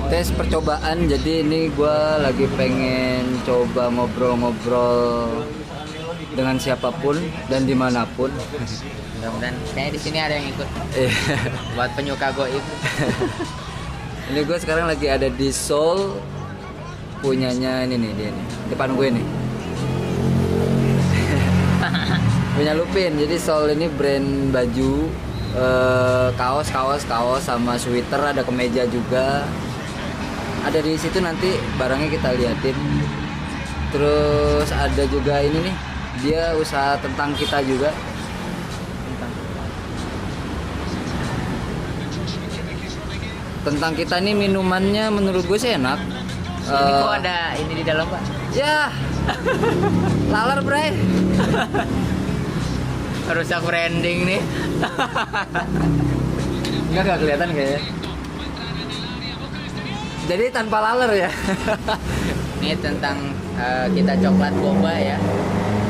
tes percobaan. Jadi ini gue lagi pengen coba ngobrol-ngobrol dengan siapapun dan dimanapun. Mudah-mudahan kayaknya di sini ada yang ikut. Buat penyuka goib. Ini gue sekarang lagi ada di Seoul, punyanya ini nih, dia nih depan gue nih. Punya Lupin. Jadi Seoul ini brand baju, kaos sama sweater, ada kemeja juga. Ada di situ, nanti barangnya kita liatin. Terus ada juga ini nih, dia usaha tentang kita juga. Tentang kita nih, minumannya menurut gue sih enak. Ini kok ada ini di dalam, Pak? Ya, laler bray. Rusak branding nih. Enggak kelihatan kayaknya. Jadi tanpa laler ya. Ini tentang kita coklat boba ya.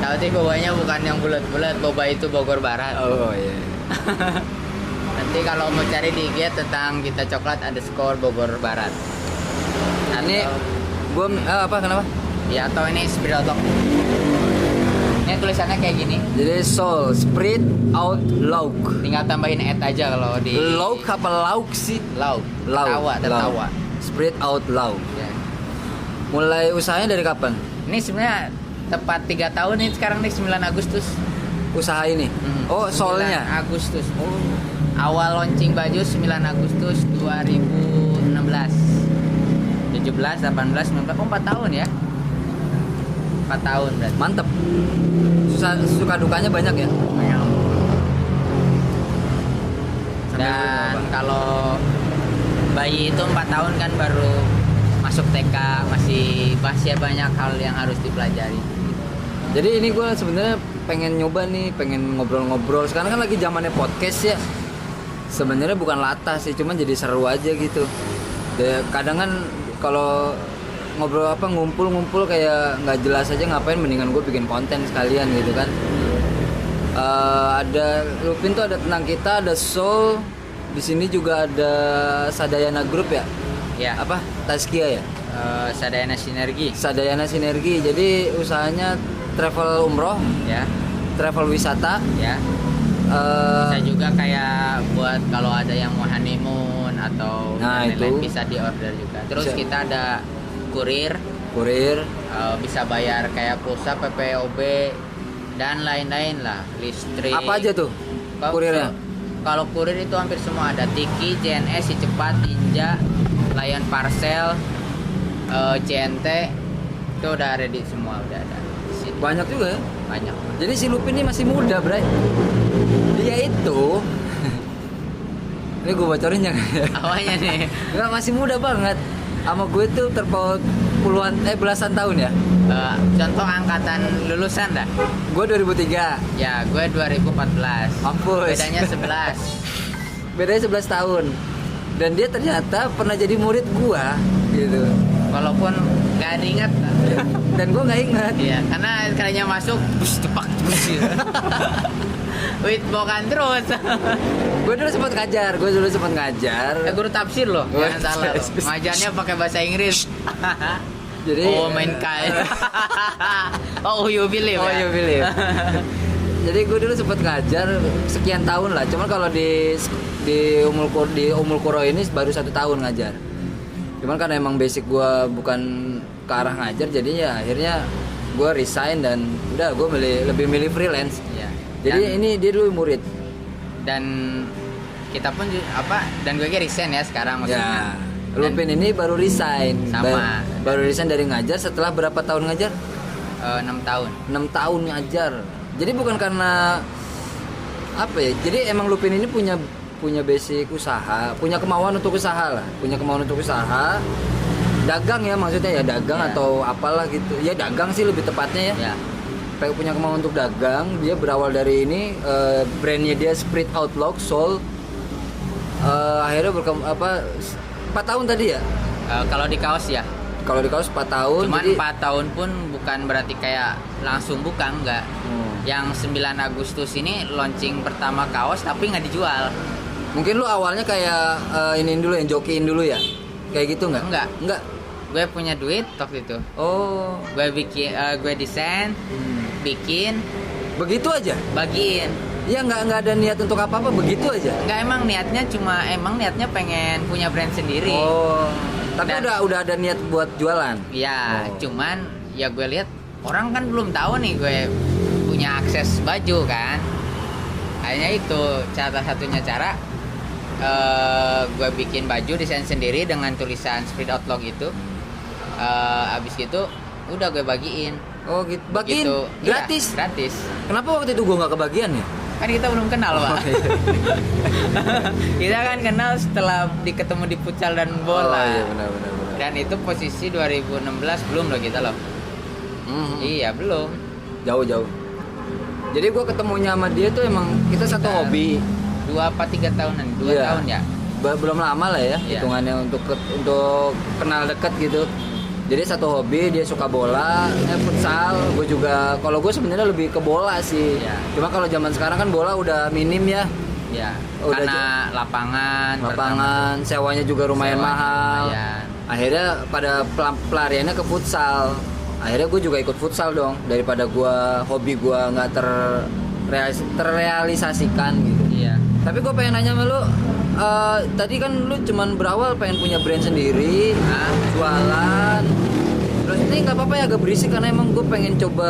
Tahu sih bobanya bukan yang bulat-bulat, boba itu Bogor Barat. Oh iya. Nanti kalau mau cari di IG tentang kita coklat _ Bogor Barat. Ini gue apa kenapa? Ya, atau ini Spirit Out. Ini tulisannya kayak gini. Jadi Seoul Spirit Out Loud. Tinggal tambahin aja kalau di Lauk apa lauk sih? Lauk. Tertawa. Spirit Out Loud. Ya. Mulai usahanya dari kapan? Ini sebenarnya tepat 3 tahun nih sekarang nih, 9 Agustus. Usaha ini? Oh, Seoulnya? 9 Agustus. Awal launching baju 9 Agustus 2016. 17, 18, 19, 4 tahun ya. 4 tahun berarti. Mantep. Suka dukanya banyak ya? Dan kalau bayi itu 4 tahun kan baru masuk TK, masih banyak hal yang harus dipelajari. Jadi ini gue sebenarnya pengen nyoba nih, pengen ngobrol-ngobrol. Sekarang kan lagi zamannya podcast ya. Sebenarnya bukan latah sih, cuman jadi seru aja gitu. Kadang kan kalau ngobrol ngumpul kayak nggak jelas aja, ngapain, mendingan gue bikin konten sekalian gitu kan. Ada Lupin tuh, ada tentang kita, ada Seoul. Di sini juga ada Sadayana Group ya. Ya. Apa? Tazkia ya? Sadayana Sinergi. Jadi usahanya travel umroh, ya. travel wisata. Ya. Bisa juga kayak buat kalau ada yang mau honeymoon atau lain-lain bisa di order juga. Terus bisa. Kita ada kurir, bisa bayar kayak pulsa, PPOB dan lain-lain lah, listrik. Apa aja tuh kurirnya? Kalau kurir itu hampir semua ada, Tiki, JNS, Si Cepat, Ninja, Lion Parcel, CNT, itu udah ready semua, udah ada. Banyak juga ya? Banyak. Jadi si Lupin ini masih muda, Bray. Dia itu ini gue bocorin jangan ya? Awalnya nih. Enggak, masih muda banget. Sama gue tuh terpaut belasan tahun ya. Contoh angkatan lulusan dah. Gue 2003. Ya, gue 2014. Mampus. Bedanya 11. Bedanya 11 tahun. Dan dia ternyata pernah jadi murid gue gitu. Walaupun gak diingat. Dan gue gak ingat. Iya, karena kalinya masuk cepak gitu. Wait, bukan terus. Gue dulu sempat ngajar. Guru tafsir loh, jangan salah loh. Ngajarnya pakai bahasa Inggris. Jadi main kain. You believe. You believe. Jadi gue dulu sempat ngajar sekian tahun lah. Cuman kalau di Umul Qura ini baru 1 tahun ngajar. Cuman karena emang basic gue bukan ke arah ngajar, jadinya akhirnya gue resign dan udah gue lebih milih freelance. Ya. Jadi ini dia dulu murid. Dan kita pun dan gue resign ya sekarang maksudnya. Ya. Lupin ini baru resign. Sama. Baru resign dari ngajar setelah berapa tahun ngajar? 6 tahun. 6 tahun ngajar. Jadi bukan karena apa ya? Jadi emang Lupin ini punya basic usaha, punya kemauan untuk usaha. Dagang ya, maksudnya ya dagang ya. Atau apalah gitu. Ya dagang sih lebih tepatnya ya. Punya kemauan untuk dagang. Dia berawal dari ini, brandnya dia Spirit Outlook Seoul. Akhirnya 4 tahun tadi ya? Kalau di kaos ya. Kalau di kaos 4 tahun. Cuman jadi 4 tahun pun bukan berarti kayak langsung buka, enggak. Yang 9 Agustus ini launching pertama kaos tapi nggak dijual. Mungkin lu awalnya kayak ini dulu yang jokiin dulu ya? kayak gitu nggak? Enggak. Gue punya duit waktu itu. Oh. Gue bikin, gue desain, bikin, begitu aja. bagiin. Ya nggak ada niat untuk apa-apa, begitu aja. Enggak, emang niatnya pengen punya brand sendiri. Oh. Tapi Dan, udah ada niat buat jualan. Iya, cuman ya gue lihat orang kan belum tahu nih gue punya akses baju kan. Akhirnya itu salah satunya cara gue bikin baju desain sendiri dengan tulisan Spirit Outlaw gitu. Abis gitu udah gue bagiin. Oh gitu. Bagiin Gitu. gratis. Iya, gratis. Kenapa waktu itu gue nggak kebagian ya? Kan kita belum kenal, Pak. iya. Kita kan kenal setelah ketemu di futsal dan bola. Oh iya benar. Dan itu posisi 2016 belum loh kita loh. Iya, belum. Jauh. Jadi gue ketemunya sama dia tuh emang kita satu hobi. 2 apa 3 tahunan? 2 Iya. tahun ya? Belum lama lah ya Iya. hitungannya untuk kenal deket gitu. Jadi satu hobi, dia suka bola, futsal. Gue juga, kalau gue sebenarnya lebih ke bola sih. Iya. Cuma kalau zaman sekarang kan bola udah minim ya. Ya. Udah Karena lapangan, sewanya juga lumayan Sewanya mahal. lumayan. Akhirnya pada pelariannya ke futsal. Akhirnya gue juga ikut futsal dong, daripada hobi gue nggak terrealisasikan gitu. Iya. Tapi gue pengen nanya sama lu, tadi kan lu cuman berawal pengen punya brand sendiri, jualan. Terus ini nggak apa-apa ya, agak berisik karena emang gue pengen coba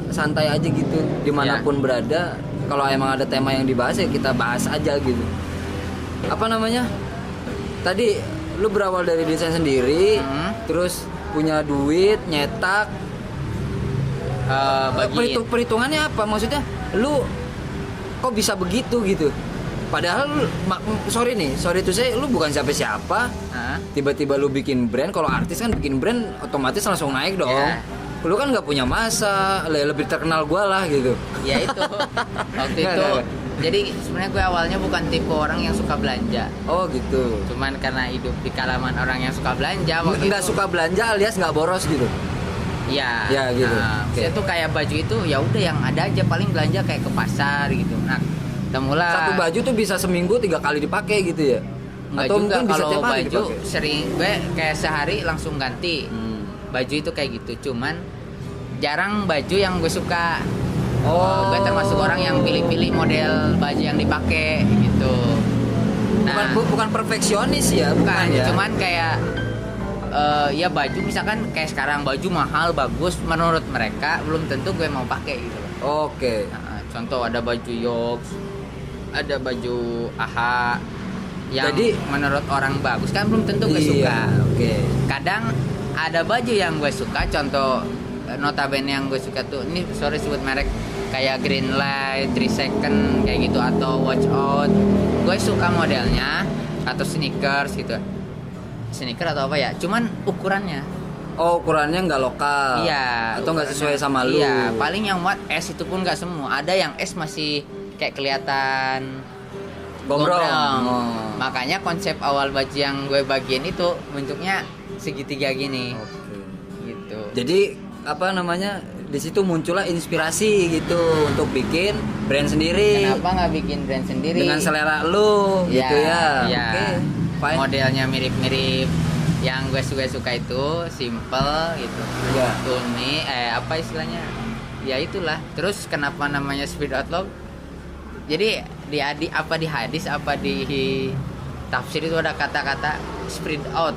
santai aja gitu, dimanapun berada. Kalau emang ada tema yang dibahas ya kita bahas aja gitu. Apa namanya? Tadi lu berawal dari desain sendiri, terus punya duit, nyetak. Bagiin. Perhitungannya apa? Maksudnya lu kok bisa begitu gitu? Padahal sorry tuh saya, lu bukan siapa-siapa. Tiba-tiba lu bikin brand. Kalau artis kan bikin brand otomatis langsung naik dong. Yeah. Lu kan nggak punya masa, lebih terkenal gua lah gitu. Ya itu. Waktu itu. Jadi sebenarnya gue awalnya bukan tipe orang yang suka belanja. Oh gitu. Cuman karena hidup di kalangan orang yang suka belanja waktu Nggak itu. suka belanja alias nggak boros gitu. Iya. Ya gitu. Saya tuh kayak baju itu ya udah yang ada aja, paling belanja kayak ke pasar gitu. Nah, temulah Satu baju tuh bisa seminggu 3 kali dipakai gitu ya? Nggak Atau juga, mungkin bisa kalau tiap hari baju dipakai? sering gue kayak sehari langsung ganti. Baju itu kayak gitu, cuman jarang baju yang gue suka. Gue termasuk orang yang pilih-pilih model baju yang dipakai gitu. Nah, bukan perfeksionis ya, bukan ya. cuman kayak ya baju misalkan kayak sekarang baju mahal bagus menurut mereka, belum tentu gue mau pakai gitu. Oke. Nah, contoh ada baju Yox, ada baju AHA yang Jadi menurut orang bagus kan belum tentu gue suka. Oke. Kadang ada baju yang gue suka, contoh notabene yang gue suka tuh, ini sorry sebut merek, kayak Green Light, 3 Second kayak gitu, atau Watch Out. Gue suka modelnya, atau sneakers gitu. Sneaker atau apa ya? Cuman ukurannya. Oh, ukurannya nggak lokal. Iya. Atau nggak sesuai sama lu. Iya. Paling yang muat S itu pun nggak semua. Ada yang S masih kayak kelihatan Gombrong. gombrong. Makanya konsep awal baju yang gue bagiin itu bentuknya segitiga gini. Oke. Gitu. Jadi apa namanya, di situ muncullah inspirasi gitu untuk bikin brand sendiri. Kenapa nggak bikin brand sendiri? Dengan selera lu gitu ya. Iya. Oke. Fine. Modelnya mirip-mirip yang gue suka itu, simple gitu. Iya. Uni, apa istilahnya? Ya itulah. Terus kenapa namanya Spirit Outlaw? Jadi di hadis apa di tafsir itu ada kata-kata spirit out.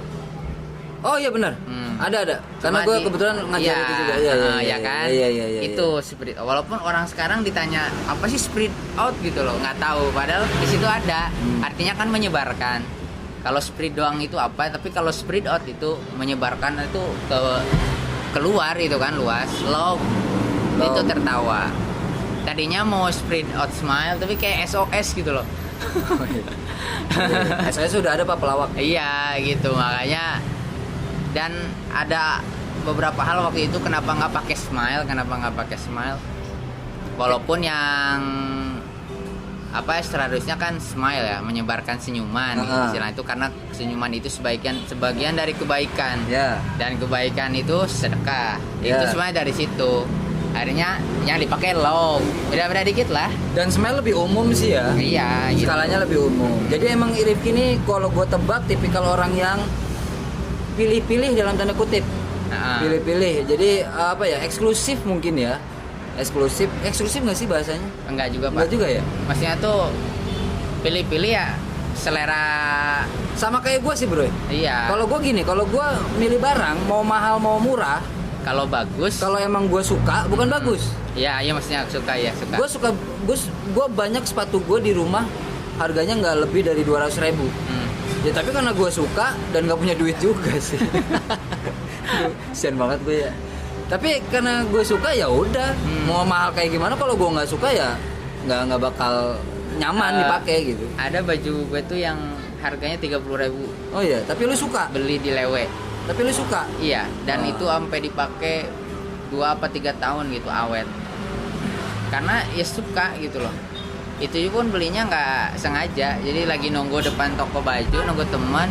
Oh iya benar. Ada. Karena Cuma gue kebetulan ngajar itu juga. Iya kan. Iya. Itu spirit. Walaupun orang sekarang ditanya apa sih spirit out gitu loh, nggak tahu. Padahal di situ ada. Artinya kan menyebarkan. Kalau spirit doang itu apa? Tapi kalau spirit out itu menyebarkan, itu keluar itu kan, luas. Love. Itu tertawa. Tadinya mau spirit out smile tapi kayak SOS gitu loh. SOS sudah ada Pak pelawak. Iya gitu, makanya. Dan ada beberapa hal waktu itu kenapa nggak pakai smile, walaupun yang seharusnya kan smile ya, menyebarkan senyuman istilah itu, karena senyuman itu sebagian dari kebaikan. Dan kebaikan itu sedekah. Itu semuanya dari situ. Akhirnya yang dipakai love, beda-beda dikit lah. Dan smile lebih umum sih ya. Iya gitu. Skalanya lebih umum. Jadi emang Rifki ini kalau gue tebak tipikal orang yang dipilih-pilih dalam tanda kutip. Pilih-pilih. Jadi apa ya? Eksklusif mungkin ya. Eksklusif nggak sih bahasanya? Enggak juga, Pak. Enggak juga ya? Maksudnya tuh pilih-pilih ya selera. Sama kayak gue sih bro. Iya. Kalau gue gini, kalau gue milih barang mau mahal mau murah, kalau bagus, kalau emang gue suka bukan bagus. Iya, maksudnya suka. Gue banyak sepatu gue di rumah harganya nggak lebih dari 200.000. Ya tapi karena gue suka dan nggak punya duit juga sih. Sian banget gue ya. Tapi karena gue suka ya udah. Mau mahal kayak gimana, kalau gue nggak suka ya nggak bakal nyaman dipakai gitu. Ada baju gue tuh yang harganya 30.000. Oh iya, tapi lu suka? Beli di Lewe. Tapi lu suka? Iya, dan itu sampai dipakai 2 apa 3 tahun gitu awet. Karena ya suka gitu loh. Itu pun belinya nggak sengaja. Jadi lagi nunggu depan toko baju, nunggu teman,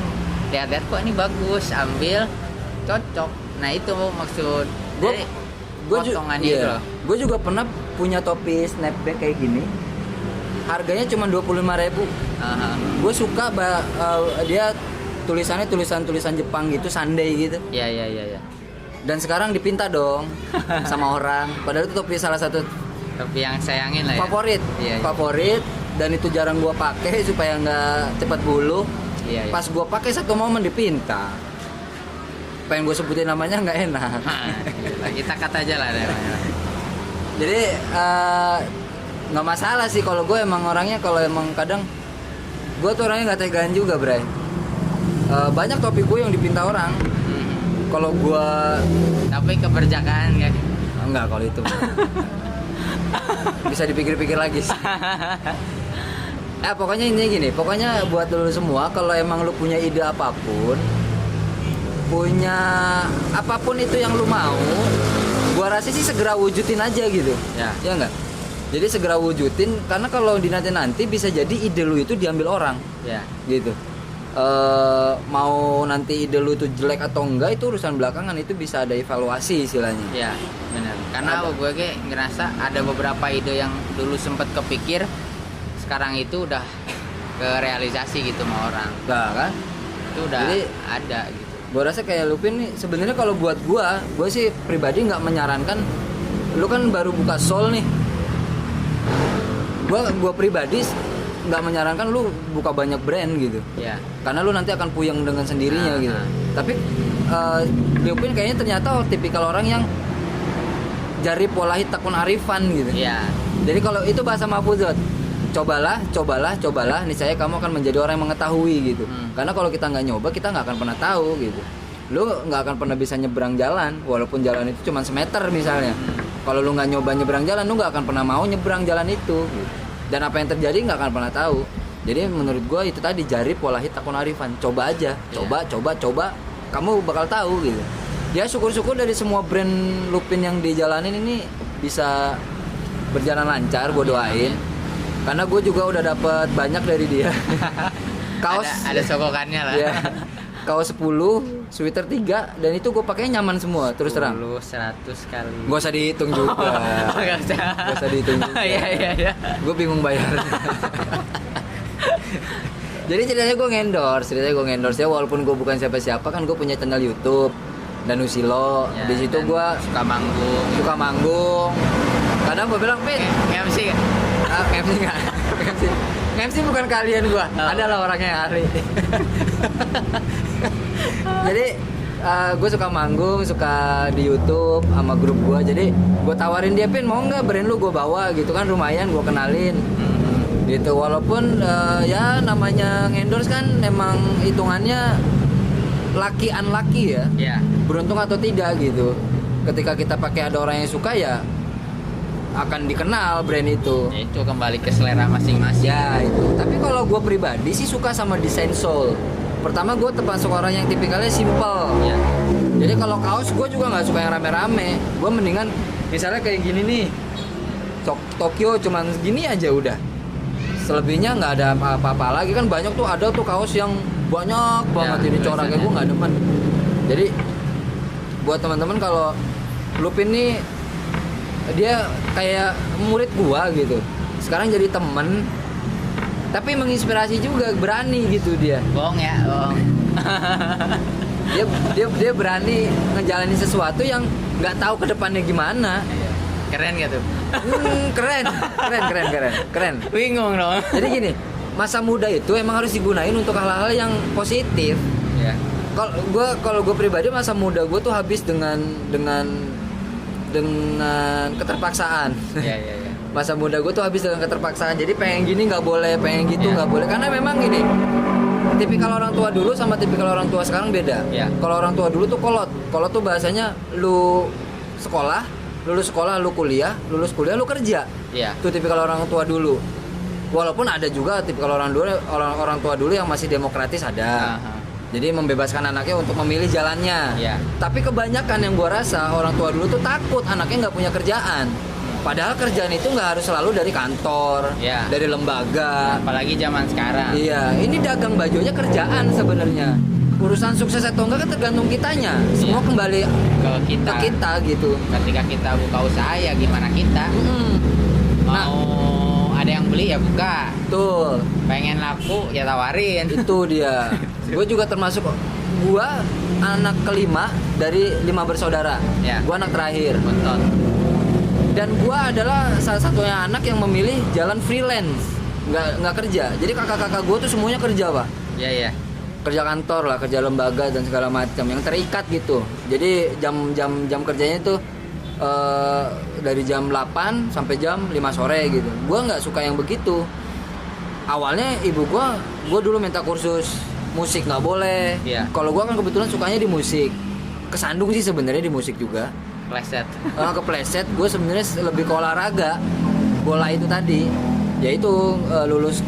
lihat-lihat kok ini bagus, ambil, cocok. Nah itu maksud potongan itu loh. Gue juga pernah punya topi snapback kayak gini. Harganya cuma 25.000. Gue suka dia tulisannya tulisan Jepang gitu, Sunday gitu. Iya. Dan sekarang dipinta dong sama orang. Padahal itu topi salah satu topi yang sayangin lah ya. Favorit. Iya. Favorit, dan itu jarang gua pakai supaya nggak cepat bulu. Iya. Pas gua pakai satu momen dipinta. Pengen gue sebutin namanya nggak enak. Kita kata aja lah namanya. Jadi nggak masalah sih kalau gue emang orangnya, kalau emang kadang gue tuh orangnya nggak tegaan juga, Bray. Banyak topi gue yang dipinta orang. Kalau gue tapi keberjakaan kan? Enggak, kalau itu bisa dipikir-pikir lagi sih. Pokoknya ini gini, pokoknya buat lu semua, kalau emang lu punya ide apapun, punya apapun itu yang lu mau, gua rasa sih segera wujudin aja gitu. Ya enggak? Jadi segera wujudin, karena kalau nanti bisa jadi ide lu itu diambil orang. Ya. Gitu. Mau nanti ide lu itu jelek atau enggak itu urusan belakangan, itu bisa ada evaluasi istilahnya. Iya, benar. Karena gue ngerasa ada beberapa ide yang dulu sempat kepikir, sekarang itu udah ke realisasi gitu sama orang. Nah, kan? Itu udah jadi, ada gitu. Gue rasa kayak Lupin nih, sebenarnya kalau buat gue sih pribadi nggak menyarankan. Lu kan baru buka Soul nih. Gue pribadi nggak menyarankan lu buka banyak brand gitu. Ya. Karena lu nanti akan puyeng dengan sendirinya gitu. Tapi Lupin kayaknya ternyata tipikal orang yang jari polahi takun arifan gitu. Iya. Jadi kalau itu bahasa Mahfuzat, cobalah, niscaya kamu akan menjadi orang yang mengetahui gitu. Karena kalau kita nggak nyoba, kita nggak akan pernah tahu gitu. Lu nggak akan pernah bisa nyebrang jalan, walaupun jalan itu cuma semeter misalnya. Kalau lu nggak nyoba nyebrang jalan, lu nggak akan pernah mau nyebrang jalan itu. Gitu. Dan apa yang terjadi nggak akan pernah tahu. Jadi menurut gue itu tadi jari polahi takun arifan. Coba aja, coba, kamu bakal tahu gitu. Ya syukur-syukur dari semua brand Lupin yang dijalanin ini bisa berjalan lancar, gue doain. Karena gue juga udah dapat banyak dari dia. Kaos ada sokokannya lah. Ya, kaos 10, sweater 3, dan itu gue pakai nyaman semua, terus terang. 100 kali. Gak usah dihitung juga. Gak usah dihitung juga. Iya. Gue bingung bayarnya. Jadi ceritanya gue ngendorse ya, walaupun gue bukan siapa-siapa, kan gue punya channel YouTube dan Usilo. Ya, di situ gue suka manggung. Kadang gue bilang, Pin, MC MC nggak? MC bukan kalian gue, adalah orangnya yang hari. Jadi gue suka manggung, suka di YouTube sama grup gue. Jadi gue tawarin dia, Pin, mau nggak brand lu gue bawa gitu kan, lumayan gue kenalin. Gitu, walaupun ya namanya ngendorse kan emang hitungannya lucky unlucky ya. Beruntung atau tidak gitu. Ketika kita pakai ada orang yang suka, ya akan dikenal brand itu. Ya, itu kembali ke selera masing-masing. Ya itu. Tapi kalau gue pribadi sih suka sama desain Soul. Pertama, gue termasuk orang yang tipikalnya simple. Ya. Jadi kalau kaos gue juga nggak suka yang rame-rame. Gue mendingan misalnya kayak gini nih, Tokyo cuman segini aja udah. Selebihnya nggak ada apa-apa lagi kan. Banyak tuh, ada tuh kaos yang banyak banget jadi coraknya, gue nggak demen. Jadi buat teman-teman, kalau Lupin nih dia kayak murid gua gitu. Sekarang jadi temen, tapi menginspirasi juga, berani gitu dia. Bohong ya, bohong. Dia berani ngejalanin sesuatu yang nggak tahu ke depannya gimana. Keren gitu. Keren. Bingung dong. Jadi gini, masa muda itu emang harus digunain untuk hal-hal yang positif. Ya. Kalau gue pribadi, masa muda gue tuh habis dengan keterpaksaan. Ya. Masa muda gue tuh habis dengan keterpaksaan. Jadi pengen gini nggak boleh, pengen gitu nggak boleh. Karena memang gini, tipikal orang tua dulu sama tipikal orang tua sekarang beda. Ya. Kalau orang tua dulu tuh kolot. Kolot tuh bahasanya lu sekolah, lulus sekolah, lu kuliah, lulus kuliah, lu kerja. Iya. Itu tipikal orang tua dulu. Walaupun ada juga tipikal orang tua dulu yang masih demokratis ada. Jadi membebaskan anaknya untuk memilih jalannya. Iya. Tapi kebanyakan yang gua rasa orang tua dulu tuh takut anaknya nggak punya kerjaan. Padahal kerjaan itu nggak harus selalu dari kantor, Iya. dari lembaga. Apalagi zaman sekarang. Iya, ini dagang baju aja kerjaan sebenarnya. Urusan sukses atau enggak kan tergantung kitanya. Semua kembali ke kita gitu. Ketika kita buka usaha ya gimana kita. Mau ada yang beli ya buka. Tuh, Pengen laku ya tawarin. itu dia. Gue juga termasuk, gue anak kelima dari 5 bersaudara. Ya. Gue anak terakhir. Bontot. Dan gue adalah salah satunya anak yang memilih jalan freelance, nggak kerja. Jadi kakak-kakak gue tuh semuanya kerja, Pak. Iya. Kerja kantor lah, kerja lembaga dan segala macam yang terikat gitu. Jadi jam kerjanya tuh dari jam 8 sampai jam 5 sore gitu. Gue nggak suka yang begitu. Awalnya ibu gue dulu minta kursus musik, nggak boleh. Iya. Kalau gue kan kebetulan sukanya di musik. Kesandung sih sebenarnya di musik juga. Pleset. Kepleset, gue sebenarnya lebih ke olahraga. Bola itu tadi, yaitu lulus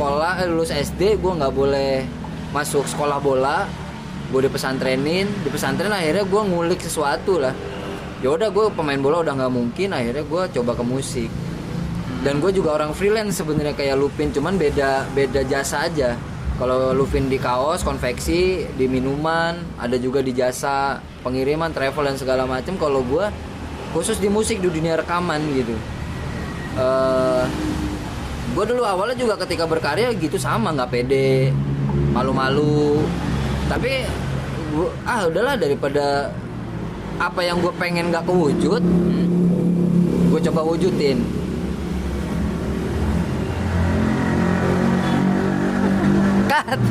SD gue nggak boleh masuk sekolah bola. Gue di pesantren akhirnya gue ngulik sesuatu lah. Ya udah, gue pemain bola udah nggak mungkin, akhirnya gue coba ke musik. Dan gue juga orang freelance sebenarnya kayak Lupin, cuman beda jasa aja. Kalau Lupin di kaos, konveksi, di minuman, ada juga di jasa pengiriman, travel dan segala macam. Kalau gue khusus di musik, di dunia rekaman gitu. Gue dulu awalnya juga ketika berkarya gitu sama, nggak pede, malu-malu. Tapi udahlah, daripada apa yang gue pengen nggak kewujud, gue coba wujudin. Cut.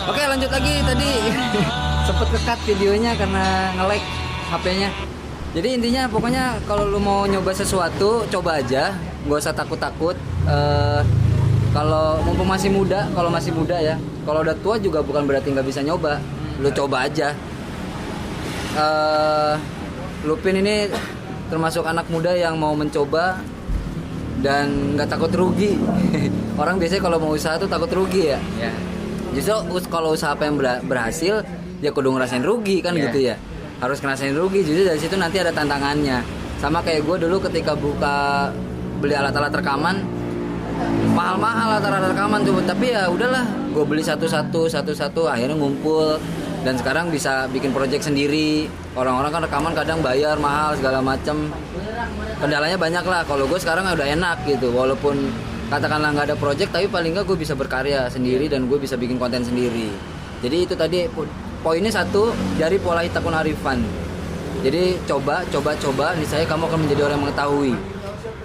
Oke, lanjut lagi tadi. Sempet ke-cut videonya karena nge-lag HP-nya. Jadi intinya pokoknya kalau lu mau nyoba sesuatu, coba aja, nggak usah takut-takut. Kalau mumpung masih muda, ya. Kalau udah tua juga bukan berarti nggak bisa nyoba. Lu coba aja. Lupin ini termasuk anak muda yang mau mencoba dan nggak takut rugi. Orang biasanya kalau mau usaha tuh takut rugi ya. Ya. Justru kalau usaha apa yang berhasil, ya kudu ngerasain rugi kan gitu ya. Harus ngerasain rugi, jadi dari situ nanti ada tantangannya. Sama kayak gue dulu ketika beli alat-alat rekaman, mahal-mahal alat-alat rekaman tuh. Tapi ya udahlah, gue beli satu-satu, akhirnya ngumpul. Dan sekarang bisa bikin project sendiri. Orang-orang kan rekaman kadang bayar mahal segala macam. Kendalanya banyak lah. Kalau gue sekarang udah enak gitu, walaupun katakanlah nggak ada project, tapi paling nggak gue bisa berkarya sendiri dan gue bisa bikin konten sendiri. Jadi itu tadi poinnya satu, dari pola hitakun arifan. Jadi coba, niscaya kamu akan menjadi orang yang mengetahui.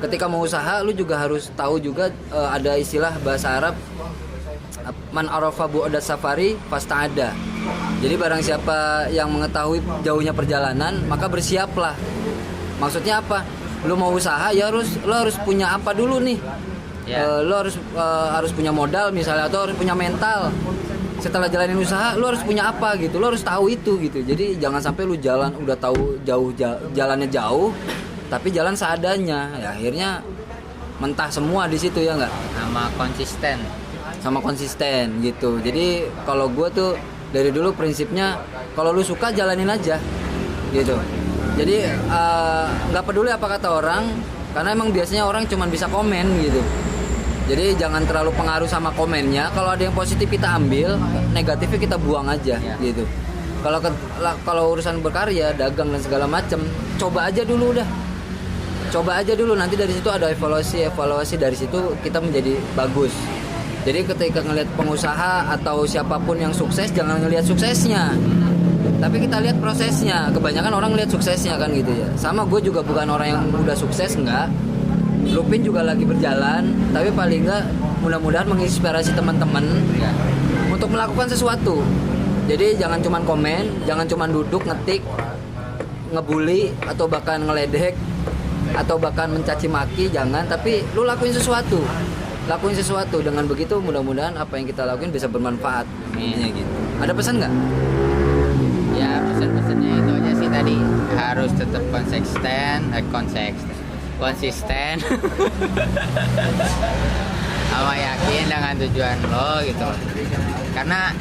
Ketika mau usaha, lu juga harus tahu juga ada istilah bahasa Arab, man arafa bu'da safari fasta'ada. Jadi barang siapa yang mengetahui jauhnya perjalanan, maka bersiaplah. Maksudnya apa? Lu mau usaha ya lu harus punya apa dulu nih? Lo harus punya modal misalnya, atau harus punya mental. Setelah jalanin usaha, lo harus punya apa gitu, lo harus tahu itu gitu. Jadi jangan sampai lu udah tahu jalannya jauh, tapi jalan seadanya. Ya akhirnya mentah semua di situ, ya nggak? Sama konsisten gitu. Jadi kalau gue tuh dari dulu prinsipnya, kalau lu suka jalanin aja gitu. Jadi nggak peduli apa kata orang, karena emang biasanya orang cuma bisa komen gitu. Jadi jangan terlalu pengaruh sama komennya. Kalau ada yang positif kita ambil, negatifnya kita buang aja gitu. Kalau urusan berkarya, dagang dan segala macam, coba aja dulu udah. Coba aja dulu, nanti dari situ ada evaluasi dari situ kita menjadi bagus. Jadi ketika ngelihat pengusaha atau siapapun yang sukses, jangan ngelihat suksesnya, tapi kita lihat prosesnya. Kebanyakan orang lihat suksesnya kan gitu ya. Sama gue juga bukan orang yang udah sukses, enggak. Lupin juga lagi berjalan, tapi paling enggak mudah-mudahan menginspirasi teman-teman untuk melakukan sesuatu. Jadi jangan cuman komen, jangan cuman duduk ngetik, ngebully atau bahkan ngeledek atau bahkan mencaci maki, jangan. Tapi lu lakuin sesuatu. Dengan begitu mudah-mudahan apa yang kita lakuin bisa bermanfaat. Gitu. Ada pesan nggak? Ya pesan-pesannya itu aja sih tadi, harus tetap konsisten sama yakin dengan tujuan lo gitu. Karena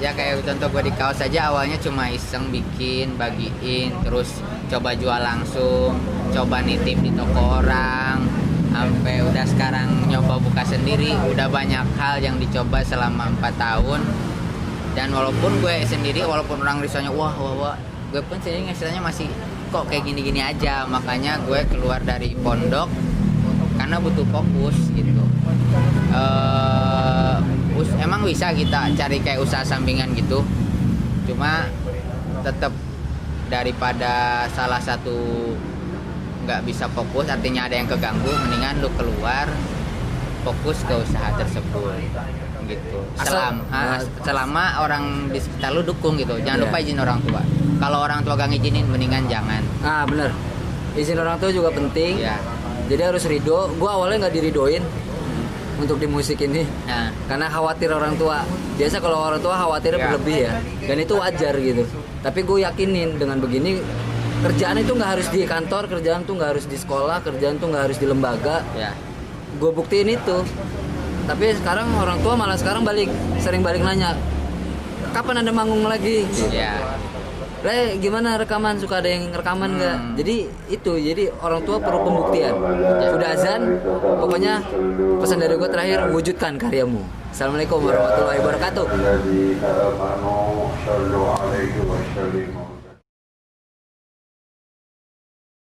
ya kayak contoh gue di kaos aja, awalnya cuma iseng bikin, bagiin, terus coba jual langsung, coba nitip di toko orang, sampai udah sekarang nyoba buka sendiri. Udah banyak hal yang dicoba selama 4 tahun. Dan walaupun gue sendiri, walaupun orang risaunya wah, gue pun sendiri ngasihnya masih kok kayak gini-gini aja. Makanya gue keluar dari pondok karena butuh fokus gitu. Emang bisa kita cari kayak usaha sampingan gitu, cuma tetap daripada salah satu nggak bisa fokus, artinya ada yang keganggu, mendingan lu keluar fokus ke usaha tersebut gitu. Selama orang di sekitar lu dukung gitu, jangan lupa izin orang tua. Kalau orang tua gak ngizinin, mendingan jangan. Bener, izin orang tua juga penting ya. Jadi harus ridho. Gue awalnya nggak diridoin untuk di musik ini, karena khawatir orang tua. Biasa kalau orang tua khawatirnya berlebih ya, dan itu wajar gitu. Tapi gue yakinin dengan begini, kerjaan itu nggak harus di kantor, kerjaan tuh nggak harus di sekolah, kerjaan tuh nggak harus di lembaga. Gue buktiin itu. Tapi sekarang orang tua malah sekarang sering balik nanya, kapan ada manggung lagi? Gimana rekaman, suka ada yang rekaman nggak? Jadi orang tua perlu pembuktian. Udah azan, pokoknya pesan dari gue terakhir, wujudkan karyamu. Assalamualaikum warahmatullahi wabarakatuh.